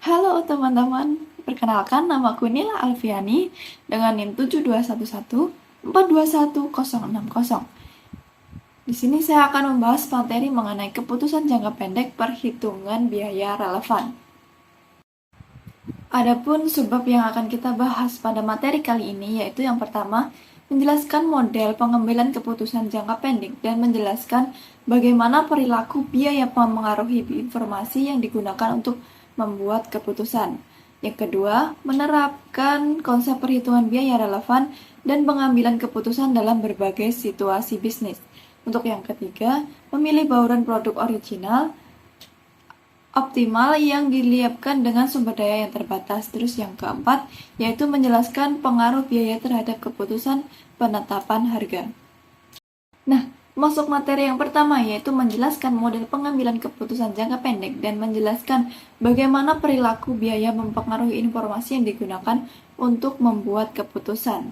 Halo teman-teman, perkenalkan namaku Nila Alfiani dengan NIM 7211421060. Di sini saya akan membahas materi mengenai keputusan jangka pendek perhitungan biaya relevan. Adapun subbab yang akan kita bahas pada materi kali ini yaitu yang pertama, menjelaskan model pengambilan keputusan jangka pendek dan menjelaskan bagaimana perilaku biaya mempengaruhi informasi yang digunakan untuk membuat keputusan. Yang kedua, menerapkan konsep perhitungan biaya relevan dan pengambilan keputusan dalam berbagai situasi bisnis. Untuk yang ketiga, memilih bauran produk original optimal yang diliapkan dengan sumber daya yang terbatas. Terus yang keempat, yaitu menjelaskan pengaruh biaya terhadap keputusan penetapan harga. Nah, masuk materi yang pertama yaitu menjelaskan model pengambilan keputusan jangka pendek dan menjelaskan bagaimana perilaku biaya mempengaruhi informasi yang digunakan untuk membuat keputusan.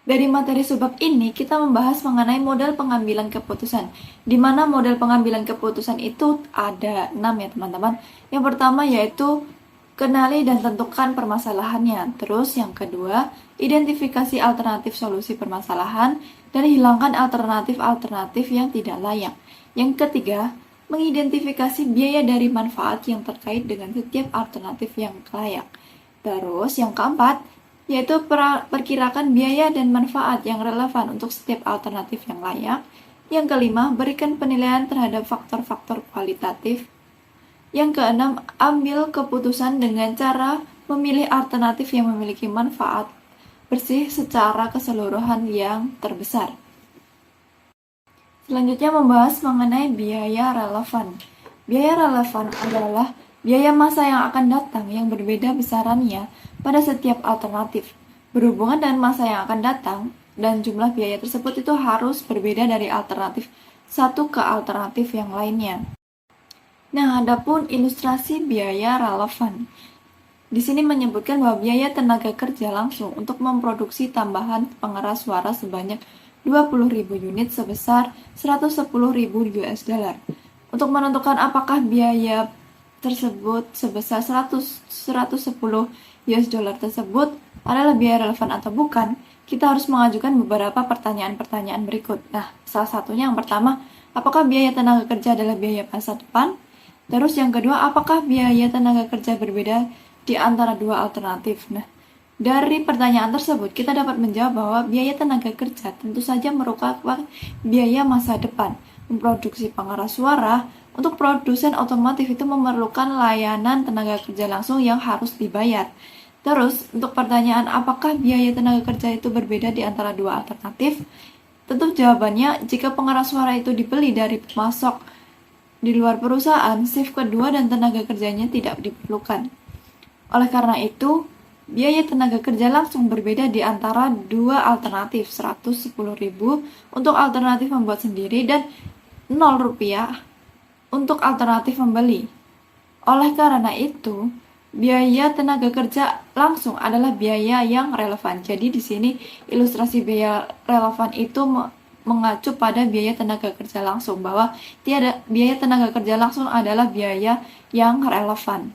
Dari materi subbab ini, kita membahas mengenai model pengambilan keputusan, di mana model pengambilan keputusan itu ada 6 ya teman-teman. Yang pertama yaitu kenali dan tentukan permasalahannya. Terus yang kedua, identifikasi alternatif solusi permasalahan dan hilangkan alternatif-alternatif yang tidak layak. Yang ketiga, mengidentifikasi biaya dari manfaat yang terkait dengan setiap alternatif yang layak. Terus yang keempat, yaitu perkirakan biaya dan manfaat yang relevan untuk setiap alternatif yang layak. Yang kelima, berikan penilaian terhadap faktor-faktor kualitatif. Yang keenam, ambil keputusan dengan cara memilih alternatif yang memiliki manfaat bersih secara keseluruhan yang terbesar. Selanjutnya membahas mengenai biaya relevan. Biaya relevan adalah biaya masa yang akan datang yang berbeda besarannya pada setiap alternatif. Berhubungan dengan masa yang akan datang dan jumlah biaya tersebut itu harus berbeda dari alternatif satu ke alternatif yang lainnya. Nah, adapun ilustrasi biaya relevan. Di sini menyebutkan bahwa biaya tenaga kerja langsung untuk memproduksi tambahan pengeras suara sebanyak 20.000 unit sebesar 110.000 US dollar. Untuk menentukan apakah biaya tersebut sebesar 110 US dollar tersebut adalah biaya relevan atau bukan, kita harus mengajukan beberapa pertanyaan-pertanyaan berikut. Nah, salah satunya yang pertama, apakah biaya tenaga kerja adalah biaya masa depan? Terus yang kedua, apakah biaya tenaga kerja berbeda di antara dua alternatif? Nah, dari pertanyaan tersebut, kita dapat menjawab bahwa biaya tenaga kerja tentu saja merupakan biaya masa depan. Memproduksi pengeras suara, untuk produsen otomotif itu memerlukan layanan tenaga kerja langsung yang harus dibayar. Terus, untuk pertanyaan apakah biaya tenaga kerja itu berbeda di antara dua alternatif? Tentu jawabannya, jika pengeras suara itu dibeli dari pemasok di luar perusahaan, shift kedua dan tenaga kerjanya tidak diperlukan. Oleh karena itu, biaya tenaga kerja langsung berbeda di antara dua alternatif, 110.000 untuk alternatif membuat sendiri dan 0 rupiah untuk alternatif membeli. Oleh karena itu, biaya tenaga kerja langsung adalah biaya yang relevan. Jadi di sini ilustrasi biaya relevan itu mengacu pada biaya tenaga kerja langsung, bahwa biaya tenaga kerja langsung adalah biaya yang relevan.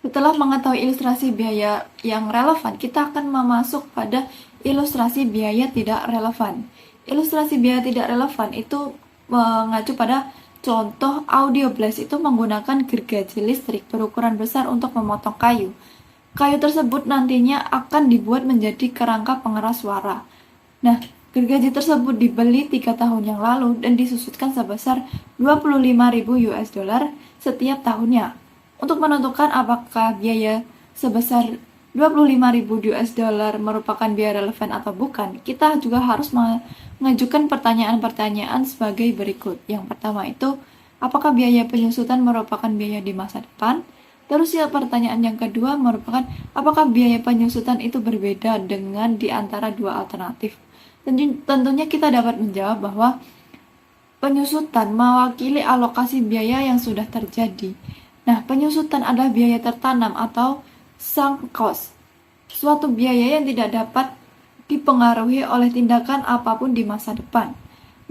Setelah mengetahui ilustrasi biaya yang relevan, kita akan masuk pada ilustrasi biaya tidak relevan. Ilustrasi biaya tidak relevan itu mengacu pada contoh audio blast itu menggunakan gergaji listrik berukuran besar untuk memotong kayu. Kayu tersebut nantinya akan dibuat menjadi kerangka pengeras suara. Nah, gergaji tersebut dibeli 3 tahun yang lalu dan disusutkan sebesar 25.000 US dollar setiap tahunnya. Untuk menentukan apakah biaya sebesar 25.000 US dollar merupakan biaya relevan atau bukan, kita juga harus mengajukan pertanyaan-pertanyaan sebagai berikut. Yang pertama itu, apakah biaya penyusutan merupakan biaya di masa depan? Terus ya, pertanyaan yang kedua merupakan apakah biaya penyusutan itu berbeda dengan di antara dua alternatif? Tentunya kita dapat menjawab bahwa penyusutan mewakili alokasi biaya yang sudah terjadi. Nah, penyusutan adalah biaya tertanam atau sunk cost, suatu biaya yang tidak dapat dipengaruhi oleh tindakan apapun di masa depan.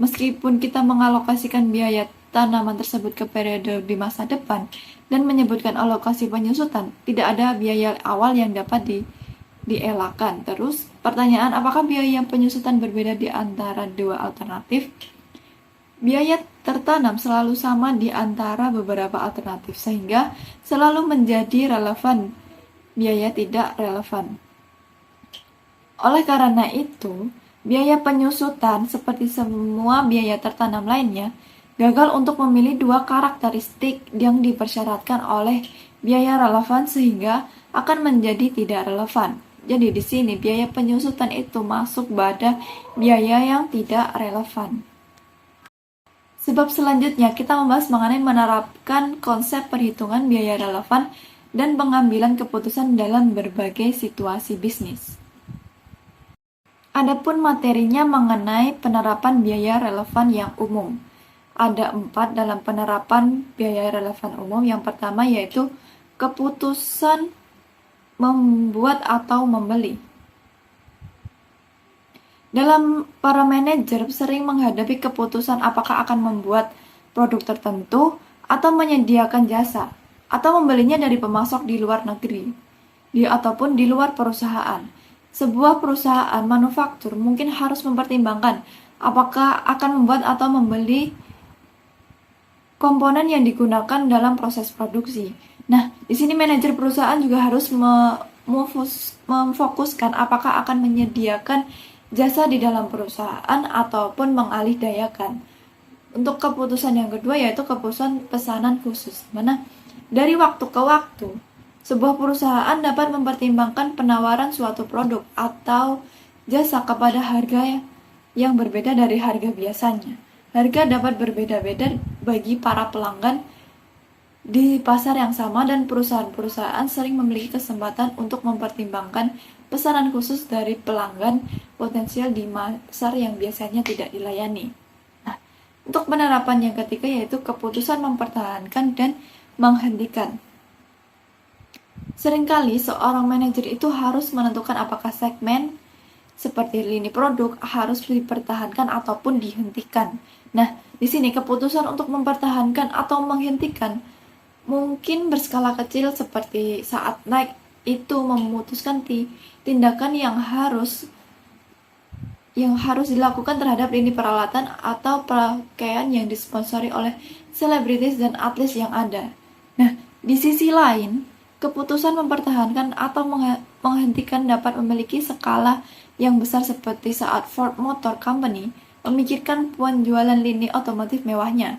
Meskipun kita mengalokasikan biaya tanaman tersebut ke periode di masa depan dan menyebutkan alokasi penyusutan, tidak ada biaya awal yang dapat dielakkan. Terus, pertanyaan apakah biaya penyusutan berbeda di antara dua alternatif? Biaya tertanam selalu sama di antara beberapa alternatif, sehingga selalu menjadi relevan. Biaya tidak relevan. Oleh karena itu, biaya penyusutan seperti semua biaya tertanam lainnya gagal untuk memilih dua karakteristik yang dipersyaratkan oleh biaya relevan sehingga akan menjadi tidak relevan. Jadi di sini biaya penyusutan itu masuk pada biaya yang tidak relevan. Sebab selanjutnya kita membahas mengenai menerapkan konsep perhitungan biaya relevan dan pengambilan keputusan dalam berbagai situasi bisnis. Adapun materinya mengenai penerapan biaya relevan yang umum. Ada 4 dalam penerapan biaya relevan umum. Yang pertama yaitu keputusan membuat atau membeli. Dalam para manajer sering menghadapi keputusan apakah akan membuat produk tertentu atau menyediakan jasa atau membelinya dari pemasok di luar negeri ataupun di luar perusahaan. Sebuah perusahaan manufaktur mungkin harus mempertimbangkan apakah akan membuat atau membeli komponen yang digunakan dalam proses produksi. Nah, di sini manajer perusahaan juga harus memfokuskan apakah akan menyediakan jasa di dalam perusahaan ataupun mengalihdayakan. Untuk keputusan yang kedua yaitu keputusan pesanan khusus, mana dari waktu ke waktu sebuah perusahaan dapat mempertimbangkan penawaran suatu produk atau jasa kepada harga yang berbeda dari harga biasanya. Harga dapat berbeda-beda bagi para pelanggan di pasar yang sama dan perusahaan-perusahaan sering memiliki kesempatan untuk mempertimbangkan pesanan khusus dari pelanggan potensial di pasar yang biasanya tidak dilayani. Nah, untuk penerapan yang ketiga yaitu keputusan mempertahankan dan menghentikan. Seringkali seorang manajer itu harus menentukan apakah segmen seperti lini produk harus dipertahankan ataupun dihentikan. Nah, di sini keputusan untuk mempertahankan atau menghentikan mungkin berskala kecil seperti saat naik itu memutuskan tindakan yang harus dilakukan terhadap lini peralatan atau pakaian yang disponsori oleh selebritis dan atlet yang ada. Nah, di sisi lain, keputusan mempertahankan atau menghentikan dapat memiliki skala yang besar seperti saat Ford Motor Company memikirkan penjualan lini otomotif mewahnya,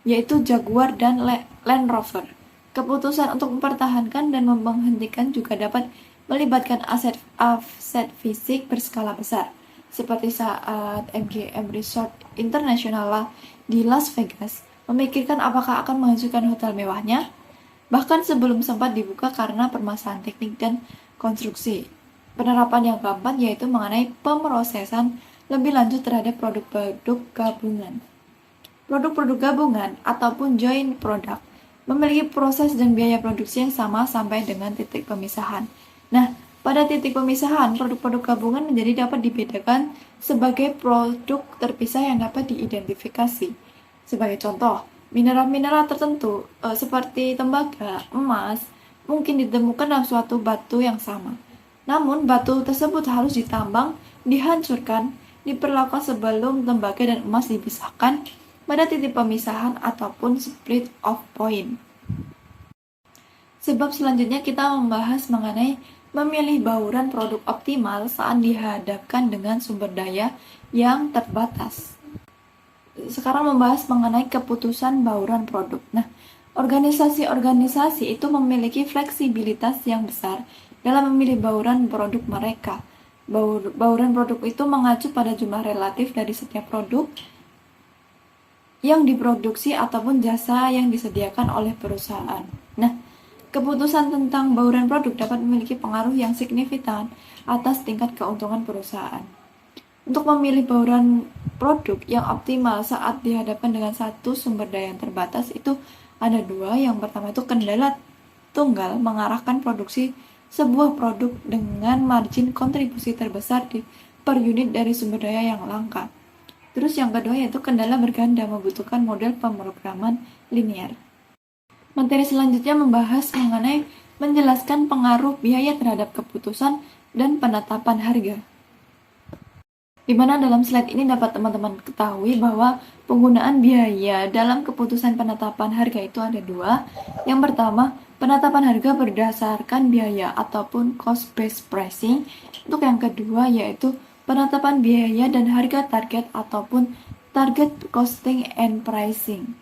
yaitu Jaguar dan Land Rover. Keputusan untuk mempertahankan dan menghentikan juga dapat melibatkan aset fisik berskala besar, seperti saat MGM Resort International di Las Vegas memikirkan apakah akan menghasilkan hotel mewahnya, bahkan sebelum sempat dibuka karena permasalahan teknik dan konstruksi. Penerapan yang keempat yaitu mengenai pemrosesan lebih lanjut terhadap produk-produk gabungan. Produk-produk gabungan ataupun joint product memiliki proses dan biaya produksi yang sama sampai dengan titik pemisahan. Nah, pada titik pemisahan, produk-produk gabungan menjadi dapat dibedakan sebagai produk terpisah yang dapat diidentifikasi. Sebagai contoh, mineral-mineral tertentu seperti tembaga, emas, mungkin ditemukan dalam suatu batu yang sama. Namun, batu tersebut harus ditambang, dihancurkan, diperlakukan sebelum tembaga dan emas dipisahkan pada titik pemisahan ataupun split off point. Sebab selanjutnya kita membahas mengenai memilih bauran produk optimal saat dihadapkan dengan sumber daya yang terbatas. Sekarang membahas mengenai keputusan bauran produk. Nah, organisasi-organisasi itu memiliki fleksibilitas yang besar dalam memilih bauran produk mereka. Bauran produk itu mengacu pada jumlah relatif dari setiap produk yang diproduksi ataupun jasa yang disediakan oleh perusahaan. Nah, keputusan tentang bauran produk dapat memiliki pengaruh yang signifikan atas tingkat keuntungan perusahaan. Untuk memilih bauran produk yang optimal saat dihadapkan dengan satu sumber daya yang terbatas itu ada dua. Yang pertama itu kendala tunggal mengarahkan produksi sebuah produk dengan margin kontribusi terbesar per unit dari sumber daya yang langka. Terus yang kedua yaitu kendala berganda membutuhkan model pemrograman linear. Materi selanjutnya membahas mengenai menjelaskan pengaruh biaya terhadap keputusan dan penetapan harga. Di mana dalam slide ini dapat teman-teman ketahui bahwa penggunaan biaya dalam keputusan penetapan harga itu ada dua. Yang pertama, penetapan harga berdasarkan biaya ataupun cost-based pricing. Untuk yang kedua yaitu penetapan biaya dan harga target ataupun target costing and pricing.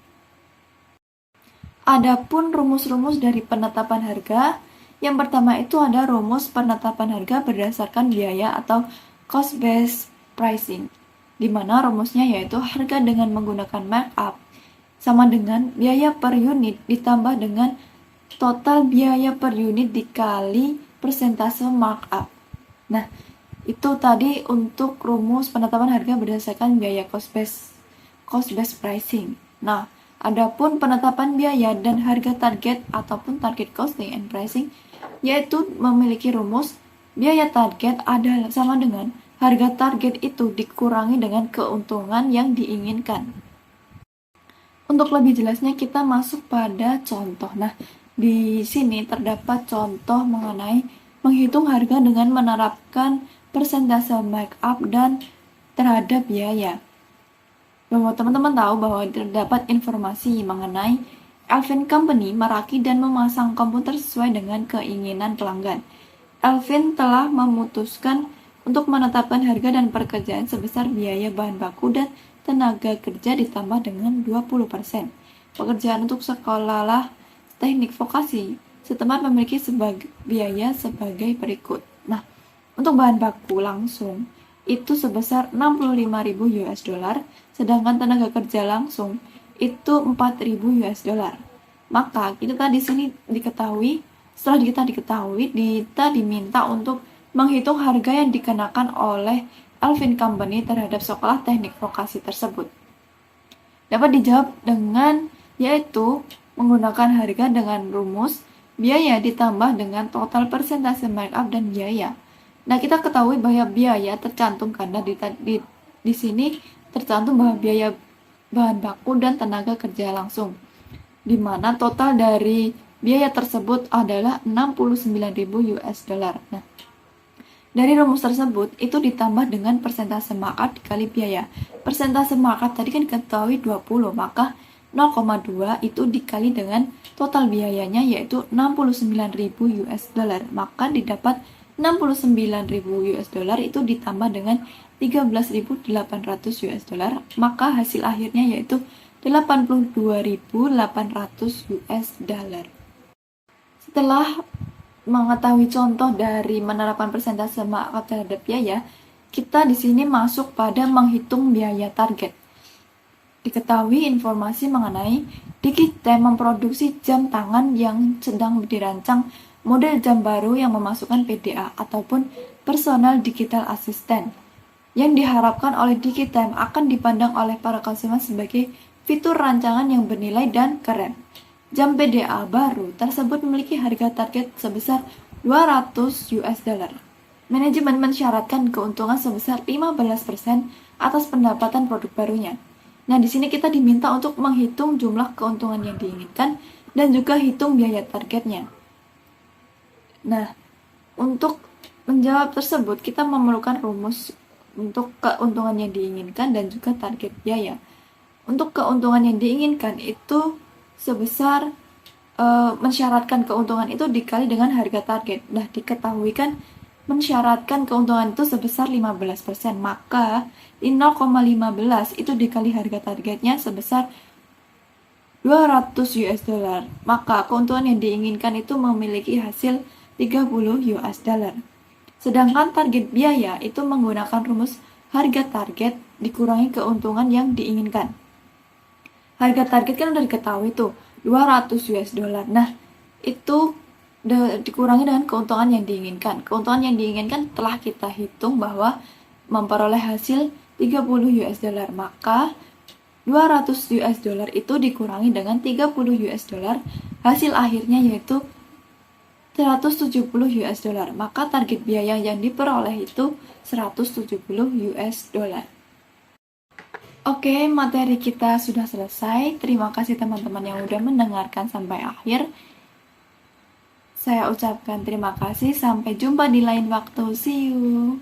Adapun rumus-rumus dari penetapan harga, yang pertama itu ada rumus penetapan harga berdasarkan biaya atau cost-based pricing, di mana rumusnya yaitu harga dengan menggunakan markup sama dengan biaya per unit ditambah dengan total biaya per unit dikali persentase markup. Nah, itu tadi untuk rumus penetapan harga berdasarkan biaya cost-based pricing. Nah, adapun penetapan biaya dan harga target ataupun target costing and pricing yaitu memiliki rumus biaya target adalah sama dengan harga target itu dikurangi dengan keuntungan yang diinginkan. Untuk lebih jelasnya kita masuk pada contoh. Nah, di sini terdapat contoh mengenai menghitung harga dengan menerapkan persentase markup dan terhadap biaya. Bahwa teman-teman tahu bahwa terdapat informasi mengenai Elvin Company merakit dan memasang komputer sesuai dengan keinginan pelanggan. Elvin telah memutuskan untuk menetapkan harga dan pekerjaan sebesar biaya bahan baku dan tenaga kerja ditambah dengan 20%. Pekerjaan untuk sekolah teknik vokasi setempat memiliki biaya sebagai berikut. Nah, untuk bahan baku langsung itu sebesar 65.000 US dollar, sedangkan tenaga kerja langsung itu 4.000 US dollar. Maka kita di sini diketahui, setelah kita diminta untuk menghitung harga yang dikenakan oleh Elvin Company terhadap sekolah teknik vokasi tersebut. Dapat dijawab dengan yaitu menggunakan harga dengan rumus biaya ditambah dengan total persentase markup dan biaya. Nah, kita ketahui bahwa biaya tercantum karena di sini tercantum bahwa biaya bahan baku dan tenaga kerja langsung, di mana total dari biaya tersebut adalah 69.000 US dollar. Nah, dari rumus tersebut itu ditambah dengan persentase markup dikali biaya. Persentase markup tadi kan diketahui 20, maka 0,2 itu dikali dengan total biayanya yaitu 69.000 US dollar. Maka didapat 69.000 US dollar itu ditambah dengan 13.800 US dollar, maka hasil akhirnya yaitu 82.800 US dollar. Setelah mengetahui contoh dari menerapkan persentase markup terhadap biaya, kita di sini masuk pada menghitung biaya target. Diketahui informasi mengenai Digitem memproduksi jam tangan yang sedang dirancang model jam baru yang memasukkan PDA ataupun personal digital assistant yang diharapkan oleh Digitem akan dipandang oleh para konsumen sebagai fitur rancangan yang bernilai dan keren. Jam PDA baru tersebut memiliki harga target sebesar 200 US dollar. Manajemen mensyaratkan keuntungan sebesar 15% atas pendapatan produk barunya. Nah, di sini kita diminta untuk menghitung jumlah keuntungan yang diinginkan dan juga hitung biaya targetnya. Nah, untuk menjawab tersebut, kita memerlukan rumus untuk keuntungan yang diinginkan dan juga target biaya. Untuk keuntungan yang diinginkan itu sebesar mensyaratkan keuntungan itu dikali dengan harga target. Nah, diketahui kan mensyaratkan keuntungan itu sebesar 15%, maka di 0,15 itu dikali harga targetnya sebesar 200 US dollar. Maka keuntungan yang diinginkan itu memiliki hasil 30 US dollar. Sedangkan target biaya itu menggunakan rumus harga target dikurangi keuntungan yang diinginkan. Harga target kan udah diketahui tuh 200 US dollar. Nah, itu dikurangi dengan keuntungan yang diinginkan. Keuntungan yang diinginkan telah kita hitung bahwa memperoleh hasil 30 US dollar. Maka 200 US dollar itu dikurangi dengan 30 US dollar. Hasil akhirnya yaitu 170 US dollar. Maka target biaya yang diperoleh itu 170 US dollar. Oke, materi kita sudah selesai. Terima kasih teman-teman yang udah mendengarkan sampai akhir. Saya ucapkan terima kasih. Sampai jumpa di lain waktu. See you.